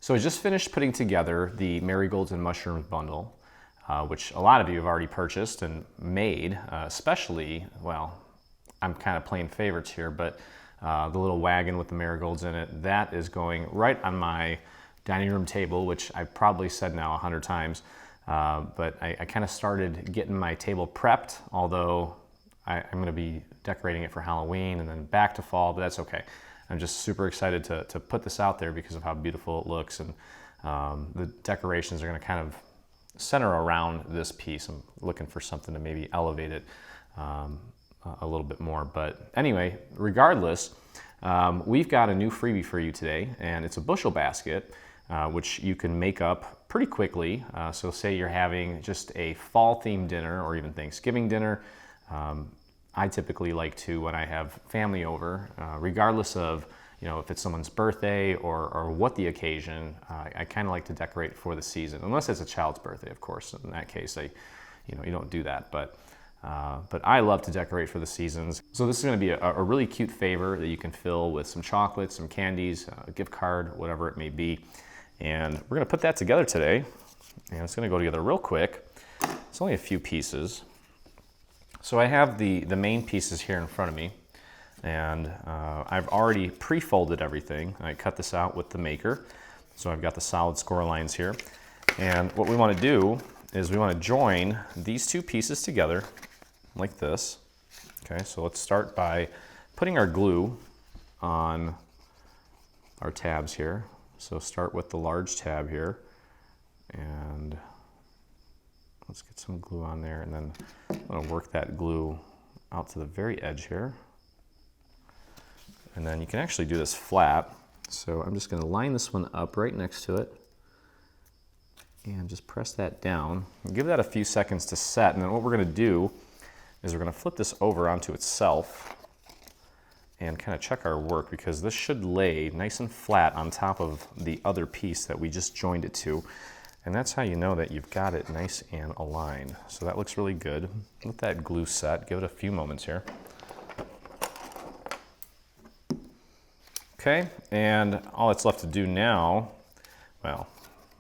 So I just finished putting together the marigolds and mushrooms bundle, which a lot of you have already purchased and made, especially, well, I'm kind of playing favorites here, but the little wagon with the marigolds in it, that is going right on my dining room table, which I've probably said now 100 times, but I kind of started getting my table prepped, although I'm going to be decorating it for Halloween and then back to fall, but that's okay. I'm just super excited to put this out there because of how beautiful it looks, and the decorations are going to kind of center around this piece. I'm looking for something to maybe elevate it a little bit more. But anyway, regardless, we've got a new freebie for you today, and it's a bushel basket, which you can make up pretty quickly. So say you're having just a fall themed dinner or even Thanksgiving dinner. I typically like to, when I have family over, regardless of, you know, if it's someone's birthday or what the occasion, I kind of like to decorate for the season, unless it's a child's birthday, of course. In that case, you don't do that, but I love to decorate for the seasons. So this is going to be a really cute favor that you can fill with some chocolates, some candies, a gift card, whatever it may be. And we're going to put that together today, and it's going to go together real quick. It's only a few pieces. So I have the main pieces here in front of me, and I've already pre-folded everything. I cut this out with the maker, so I've got the solid score lines here. And what we want to do is we want to join these two pieces together like this. Okay, so let's start by putting our glue on our tabs here. So start with the large tab here, and let's get some glue on there, and then I'm going to work that glue out to the very edge here. And then you can actually do this flat. So I'm just going to line this one up right next to it and just press that down. And give that a few seconds to set, and then what we're going to do is we're going to flip this over onto itself and kind of check our work, because this should lay nice and flat on top of the other piece that we just joined it to. And that's how you know that you've got it nice and aligned. So that looks really good. Let that glue set, give it a few moments here. Okay, and all that's left to do now, well,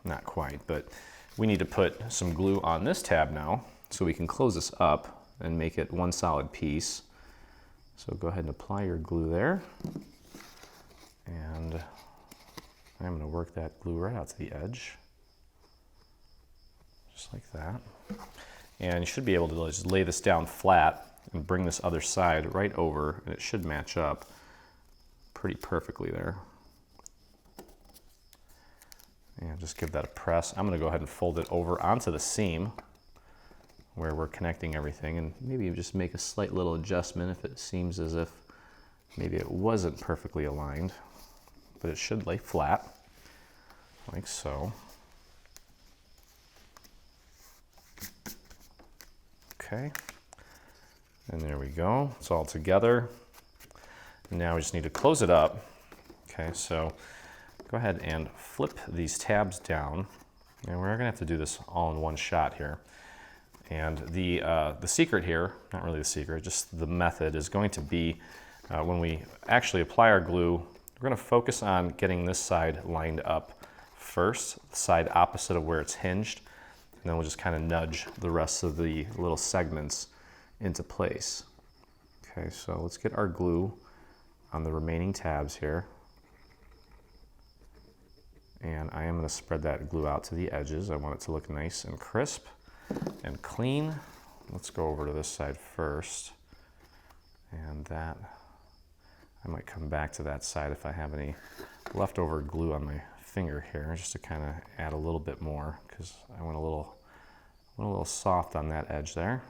not quite, but we need to put some glue on this tab now so we can close this up and make it one solid piece. So go ahead and apply your glue there. And I'm going to work that glue right out to the edge. Just like that. And you should be able to just lay this down flat and bring this other side right over, and it should match up pretty perfectly there. And just give that a press. I'm going to go ahead and fold it over onto the seam where we're connecting everything, and maybe just make a slight little adjustment if it seems as if maybe it wasn't perfectly aligned, but it should lay flat like so. Okay, and there we go. It's all together. And now we just need to close it up. Okay, so go ahead and flip these tabs down, and we're gonna have to do this all in one shot here. And the secret here, not really the secret, just the method, is going to be when we actually apply our glue, we're going to focus on getting this side lined up first, the side opposite of where it's hinged, and then we'll just kind of nudge the rest of the little segments into place. Okay, so let's get our glue on the remaining tabs here. And I am going to spread that glue out to the edges. I want it to look nice and crisp and clean. Let's go over to this side first, and that I might come back to that side if I have any leftover glue on my finger here, just to kind of add a little bit more, because I want a little soft on that edge there.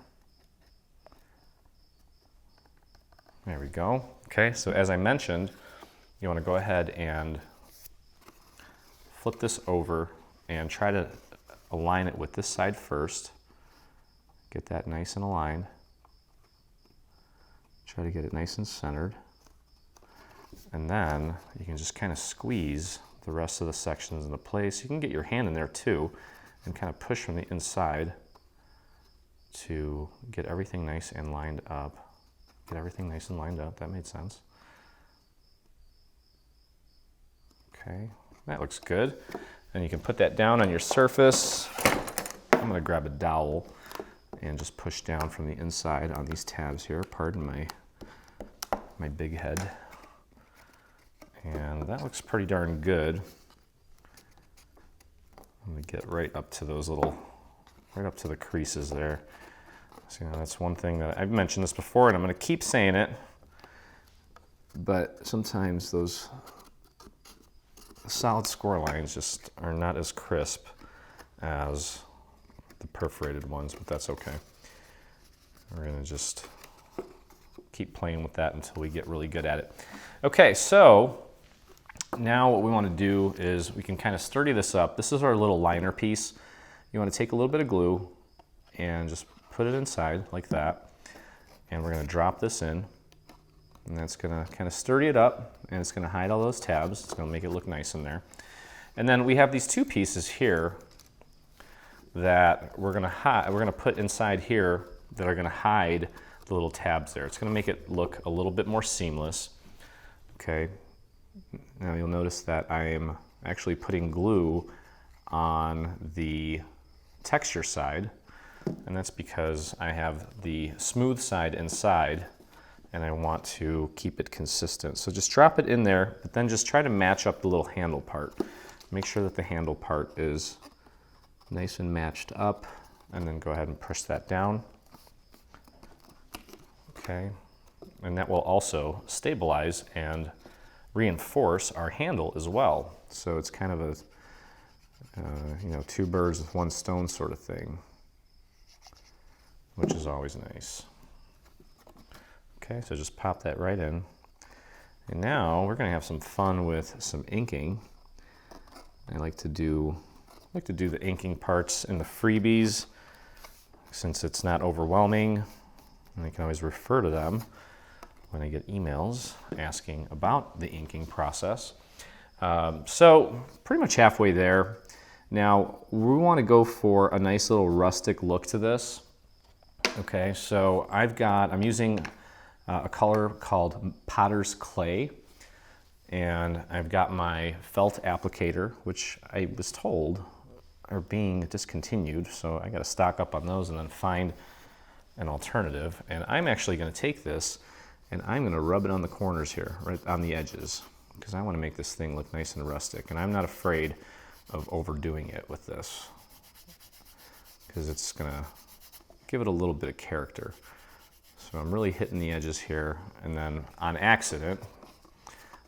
There we go. Okay, so as I mentioned, you want to go ahead and flip this over and try to align it with this side first. Get that nice and aligned. Try to get it nice and centered. And then you can just kind of squeeze the rest of the sections into place. You can get your hand in there too and kind of push from the inside to get everything nice and lined up. Get everything nice and lined up. That made sense. Okay, That looks good. And you can put that down on your surface. I'm gonna grab a dowel and just push down from the inside on these tabs here. Pardon my big head. And that looks pretty darn good. Let me get right up to those little, right up to the creases there. So, you know, that's one thing that I've mentioned this before, and I'm gonna keep saying it, but sometimes those solid score lines just are not as crisp as the perforated ones, but that's okay. We're gonna just keep playing with that until we get really good at it. Okay, so now what we want to do is we can kind of sturdy this up. This is our little liner piece. You want to take a little bit of glue and just put it inside like that. And we're going to drop this in. And that's going to kind of sturdy it up, and it's going to hide all those tabs. It's going to make it look nice in there. And then we have these two pieces here that we're going to put inside here that are going to hide the little tabs there. It's going to make it look a little bit more seamless. Okay. Now you'll notice that I am actually putting glue on the texture side, and that's because I have the smooth side inside and I want to keep it consistent. So just drop it in there, but then just try to match up the little handle part. Make sure that the handle part is nice and matched up, and then go ahead and push that down. Okay, and that will also stabilize and reinforce our handle as well. So it's kind of a, you know, two birds with one stone sort of thing, which is always nice. Okay, so just pop that right in. And now we're gonna have some fun with some inking. I like to do the inking parts in the freebies since it's not overwhelming, and I can always refer to them when I get emails asking about the inking process. So pretty much halfway there. Now we want to go for a nice little rustic look to this. Okay, so I'm using a color called Potter's Clay, and I've got my felt applicator, which I was told are being discontinued, so I got to stock up on those and then find an alternative. And I'm actually going to take this and I'm going to rub it on the corners here, right on the edges, because I want to make this thing look nice and rustic. And I'm not afraid of overdoing it with this, because it's going to give it a little bit of character. So I'm really hitting the edges here, and then on accident,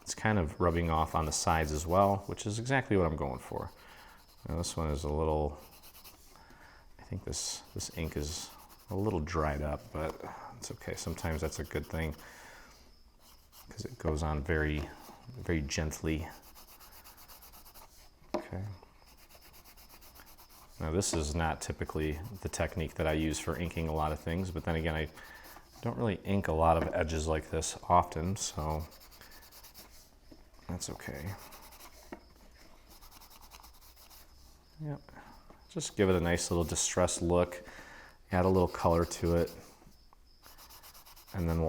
it's kind of rubbing off on the sides as well, which is exactly what I'm going for. Now this one is a little, I think this ink is a little dried up, but it's okay. Sometimes that's a good thing because it goes on very, very gently. Okay. Now this is not typically the technique that I use for inking a lot of things, but then again, I don't really ink a lot of edges like this often, so that's okay. Yep. Just give it a nice little distressed look, add a little color to it, and then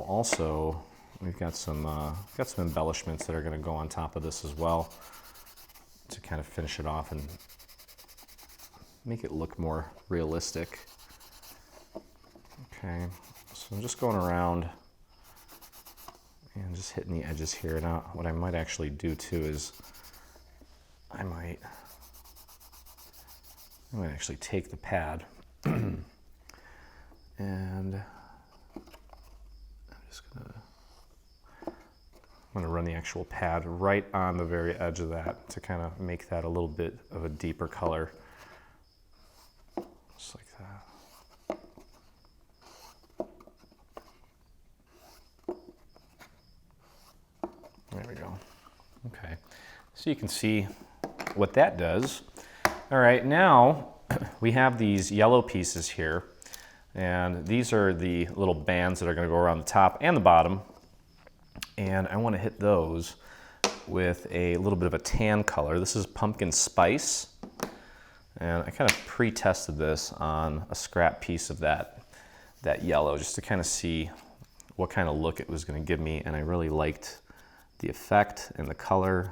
we've got some embellishments that are going to go on top of this as well to kind of finish it off and make it look more realistic. Okay, so I'm just going around and just hitting the edges here. Now, what I might actually do too is I might actually take the pad and I'm going to run the actual pad right on the very edge of that to kind of make that a little bit of a deeper color. Just like that. There we go. Okay, so you can see what that does. All right, now we have these yellow pieces here, and these are the little bands that are going to go around the top and the bottom, and I want to hit those with a little bit of a tan color. This is pumpkin spice, and I kind of pre-tested this on a scrap piece of that yellow just to kind of see what kind of look it was going to give me, and I really liked the effect and the color.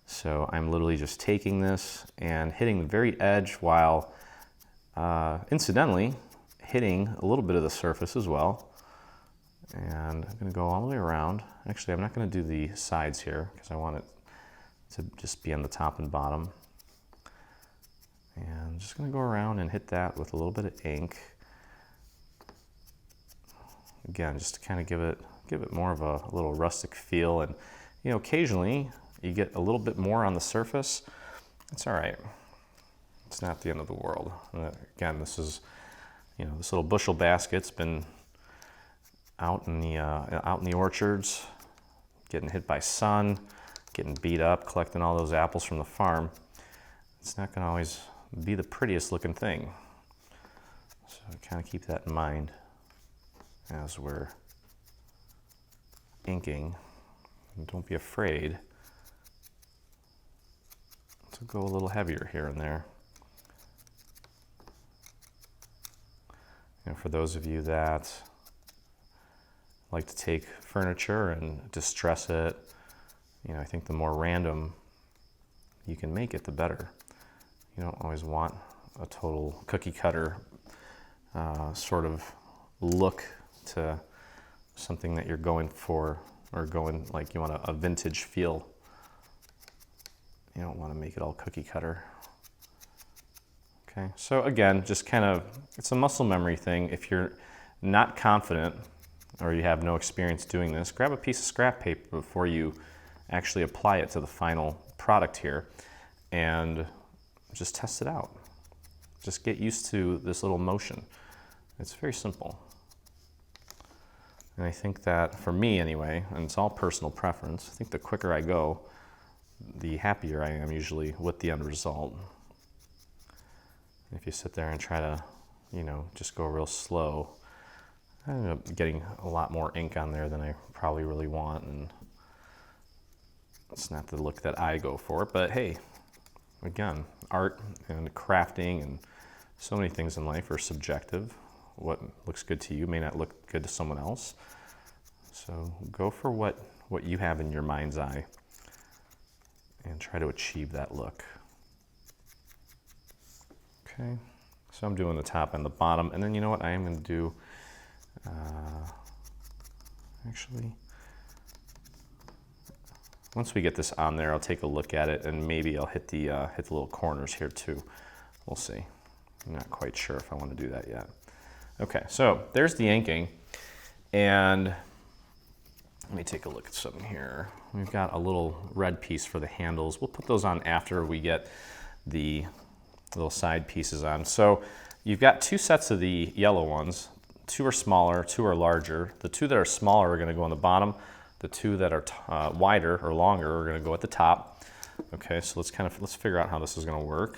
So I'm literally just taking this and hitting the very edge while incidentally hitting a little bit of the surface as well. And I'm going to go all the way around. Actually, I'm not going to do the sides here because I want it to just be on the top and bottom. And I'm just going to go around and hit that with a little bit of ink. Again, just to kind of give it more of a little rustic feel. And you know, occasionally you get a little bit more on the surface. It's all right. It's not the end of the world. Again, this is, you know, this little bushel basket's been out in the orchards, getting hit by sun, getting beat up, collecting all those apples from the farm. It's not going to always be the prettiest looking thing. So kind of keep that in mind as we're inking. And don't be afraid to go a little heavier here and there. You know, for those of you that like to take furniture and distress it, you know, I think the more random you can make it, the better. You don't always want a total cookie cutter sort of look to something that you're going for, or going like you want a vintage feel. You don't want to make it all cookie cutter. Okay, so again, just kind of, it's a muscle memory thing. If you're not confident or you have no experience doing this, grab a piece of scrap paper before you actually apply it to the final product here and just test it out. Just get used to this little motion. It's very simple. And I think that, for me anyway, and it's all personal preference, I think the quicker I go, the happier I am usually with the end result. If you sit there and try to, you know, just go real slow, I end up getting a lot more ink on there than I probably really want, and it's not the look that I go for. But hey, again, art and crafting and so many things in life are subjective. What looks good to you may not look good to someone else. So go for what you have in your mind's eye and try to achieve that look. Okay, so I'm doing the top and the bottom, and then you know what I am going to do? Actually, once we get this on there, I'll take a look at it, and maybe I'll hit the little corners here too. We'll see. I'm not quite sure if I want to do that yet. Okay, so there's the inking, and let me take a look at something here. We've got a little red piece for the handles. We'll put those on after we get the little side pieces on. So you've got two sets of the yellow ones. Two are smaller, two are larger. The two that are smaller are going to go on the bottom. The two that are wider or longer are going to go at the top. Okay, so let's figure out how this is going to work.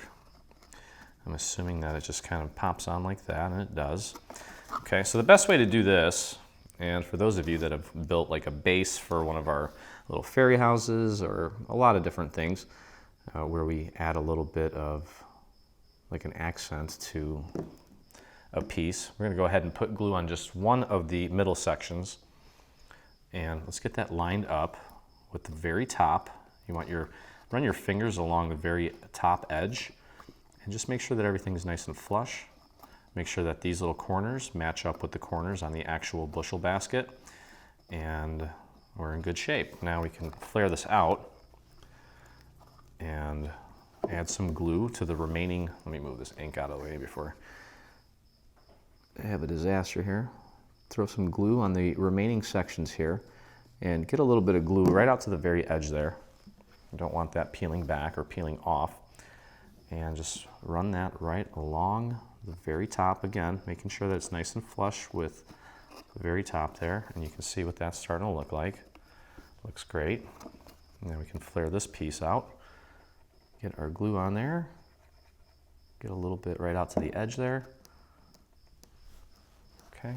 I'm assuming that it just kind of pops on like that, and it does. Okay, so the best way to do this, and for those of you that have built like a base for one of our little fairy houses or a lot of different things where we add a little bit of like an accent to a piece, we're going to go ahead and put glue on just one of the middle sections. And let's get that lined up with the very top. You want run your fingers along the very top edge and just make sure that everything's nice and flush. Make sure that these little corners match up with the corners on the actual bushel basket, and we're in good shape. Now we can flare this out and add some glue to the remaining. Let me move this ink out of the way before I have a disaster here. Throw some glue on the remaining sections here and get a little bit of glue right out to the very edge there. You don't want that peeling back or peeling off. And just run that right along the very top again, making sure that it's nice and flush with the very top there. And you can see what that's starting to look like. Looks great. And then we can flare this piece out. Get our glue on there. Get a little bit right out to the edge there. Okay.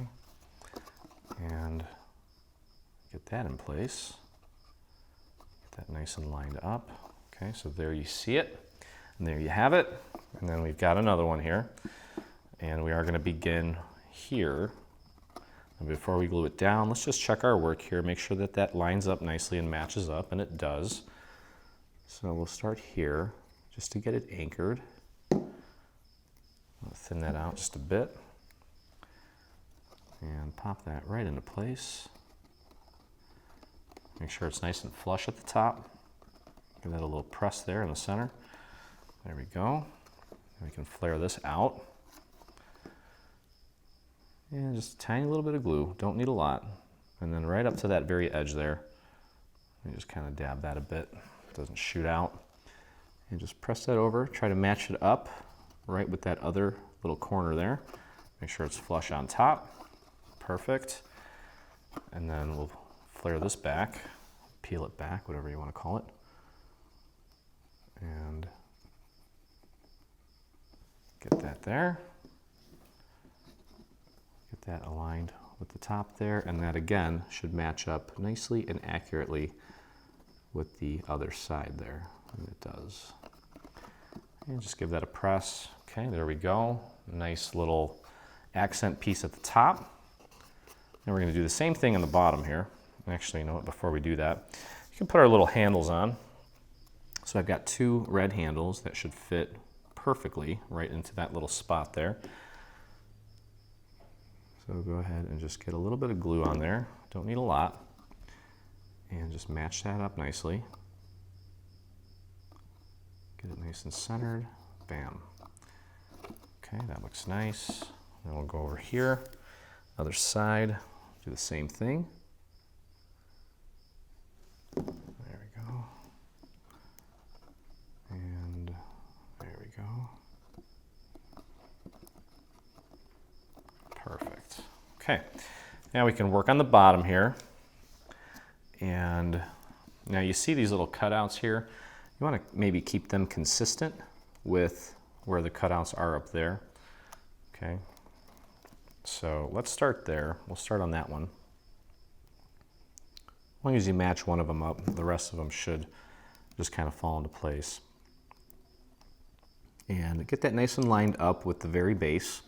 And get that in place. Get that nice and lined up. Okay, so there you see it. And there you have it. And then we've got another one here. And we are going to begin here. And before we glue it down, let's just check our work here. Make sure that that lines up nicely and matches up, and it does. So we'll start here just to get it anchored. I'll thin that out just a bit and pop that right into place. Make sure it's nice and flush at the top. Give that a little press there in the center. There we go. And we can flare this out. And just a tiny little bit of glue, don't need a lot. And then right up to that very edge there, you just kind of dab that a bit, it doesn't shoot out. And just press that over, try to match it up right with that other little corner there. Make sure it's flush on top, perfect. And then we'll flare this back, peel it back, whatever you want to call it. And get that there. Get that aligned with the top there, and that again should match up nicely and accurately with the other side there, and it does. And just give that a press. Okay, there we go. Nice little accent piece at the top. And we're going to do the same thing on the bottom here. Actually, you know what, before we do that, you can put our little handles on. So I've got 2 red handles that should fit perfectly right into that little spot there. So go ahead and just get a little bit of glue on there. Don't need a lot. And just match that up nicely. Get it nice and centered. Bam. Okay, that looks nice. Then we'll go over here. Other side, do the same thing. There we go. And there we go. Perfect. Okay, now we can work on the bottom here. And now you see these little cutouts here. You want to maybe keep them consistent with where the cutouts are up there. Okay, so let's start there. We'll start on that one. As long as you match one of them up, the rest of them should just kind of fall into place. And get that nice and lined up with the very base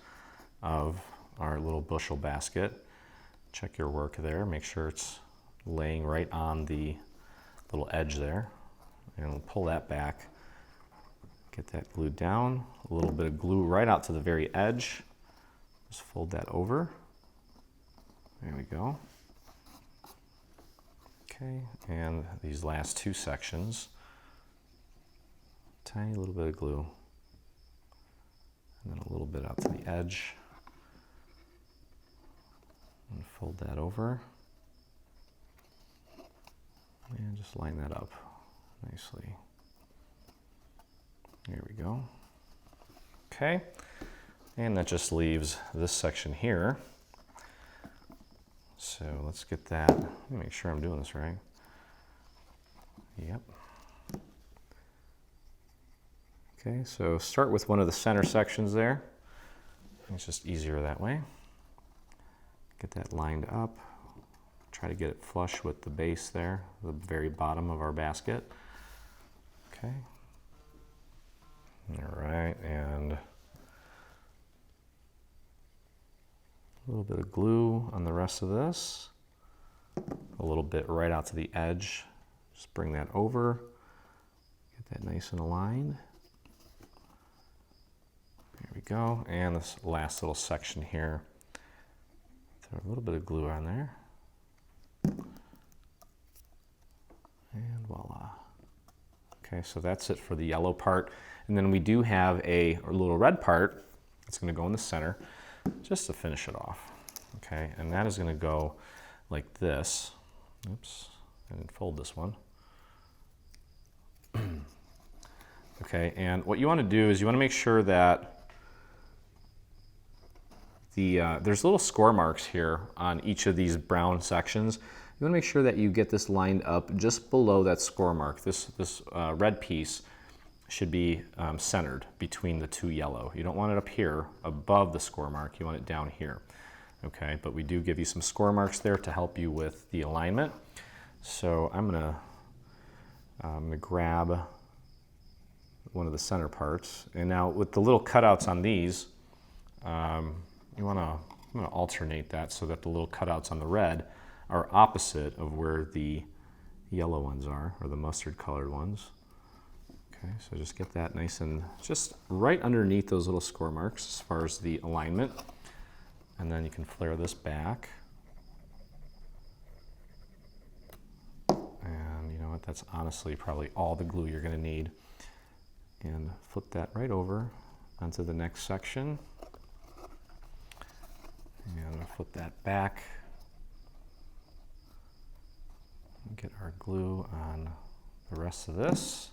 of our little bushel basket. Check your work there, make sure it's laying right on the little edge there. And we'll pull that back. Get that glued down. A little bit of glue right out to the very edge. Just fold that over. There we go. Okay, and these last 2 sections, tiny little bit of glue. And then a little bit out to the edge. And fold that over. And just line that up nicely. There we go. Okay, and that just leaves this section here. So let's get that, let me make sure I'm doing this right. Yep. Okay, so start with one of the center sections there. It's just easier that way. Get that lined up. Try to get it flush with the base there, the very bottom of our basket. Okay. All right, and a little bit of glue on the rest of this. A little bit right out to the edge. Just bring that over. Get that nice and aligned. There we go. And this last little section here. Throw a little bit of glue on there. And voila. Okay, so that's it for the yellow part. And then we do have a little red part that's going to go in the center just to finish it off. Okay, and that is going to go like this. Oops, I didn't fold this one. Okay, and what you want to do is you want to make sure that there's little score marks here on each of these brown sections. You want to make sure that you get this lined up just below that score mark. This red piece should be centered between the 2 yellow. You don't want it up here above the score mark. You want it down here. Okay, but we do give you some score marks there to help you with the alignment. So I'm gonna grab one of the center parts. And now with the little cutouts on these, I'm gonna alternate that so that the little cutouts on the red are opposite of where the yellow ones are, or the mustard colored ones. Okay, so just get that nice and just right underneath those little score marks as far as the alignment. And then you can flare this back. And you know what, that's honestly probably all the glue you're going to need. And flip that right over onto the next section. And flip that back. Get our glue on the rest of this.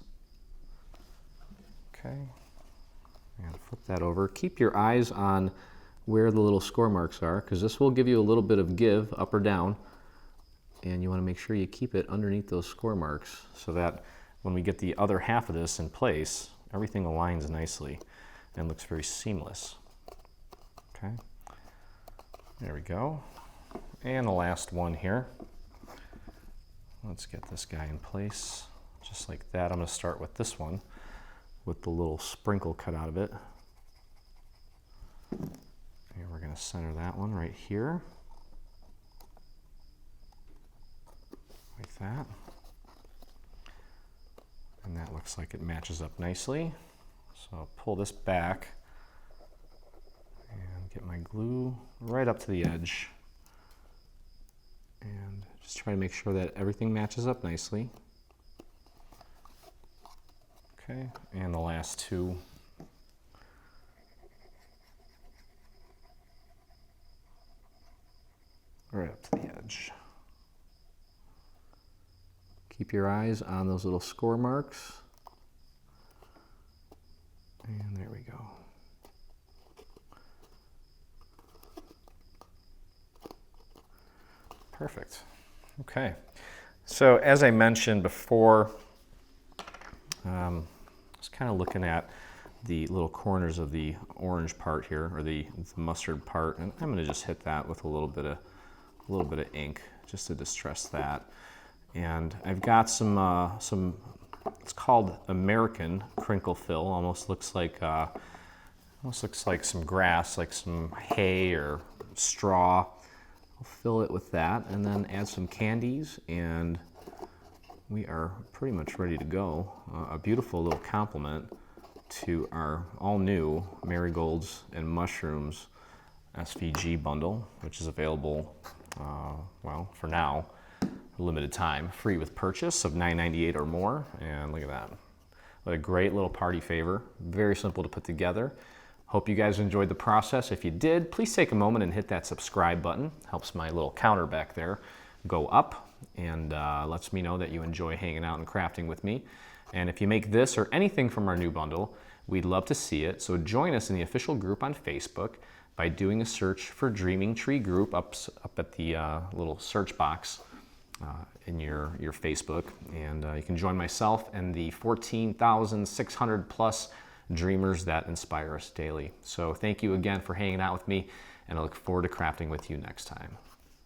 Okay, and flip that over. Keep your eyes on where the little score marks are, because this will give you a little bit of give up or down, and you want to make sure you keep it underneath those score marks so that when we get the other half of this in place, everything aligns nicely and looks very seamless. Okay, there we go. And the last one here. Let's get this guy in place just like that. I'm going to start with this one with the little sprinkle cut out of it. And we're going to center that one right here. Like that. And that looks like it matches up nicely. So I'll pull this back and get my glue right up to the edge. And just try to make sure that everything matches up nicely. Okay, and the last two. Right up to the edge. Keep your eyes on those little score marks. And there we go. Perfect. Okay. So as I mentioned before, I was kind of looking at the little corners of the orange part here, or the mustard part, and I'm going to just hit that with a little bit of ink just to distress that. And I've got some it's called American crinkle fill. Almost looks like some grass, like some hay or straw. I'll fill it with that, and then add some candies, and we are pretty much ready to go. A beautiful little complement to our all-new marigolds and mushrooms SVG bundle, which is available, well, for now, limited time, free with purchase of $9.98 or more. And look at that. What a great little party favor. Very simple to put together. Hope you guys enjoyed the process. If you did, please take a moment and hit that subscribe button. Helps my little counter back there go up and lets me know that you enjoy hanging out and crafting with me. And if you make this or anything from our new bundle, we'd love to see it. So join us in the official group on Facebook by doing a search for Dreaming Tree Group up at the little search box in your Facebook. And you can join myself and the 14,600 plus dreamers that inspire us daily. So thank you again for hanging out with me, and I look forward to crafting with you next time.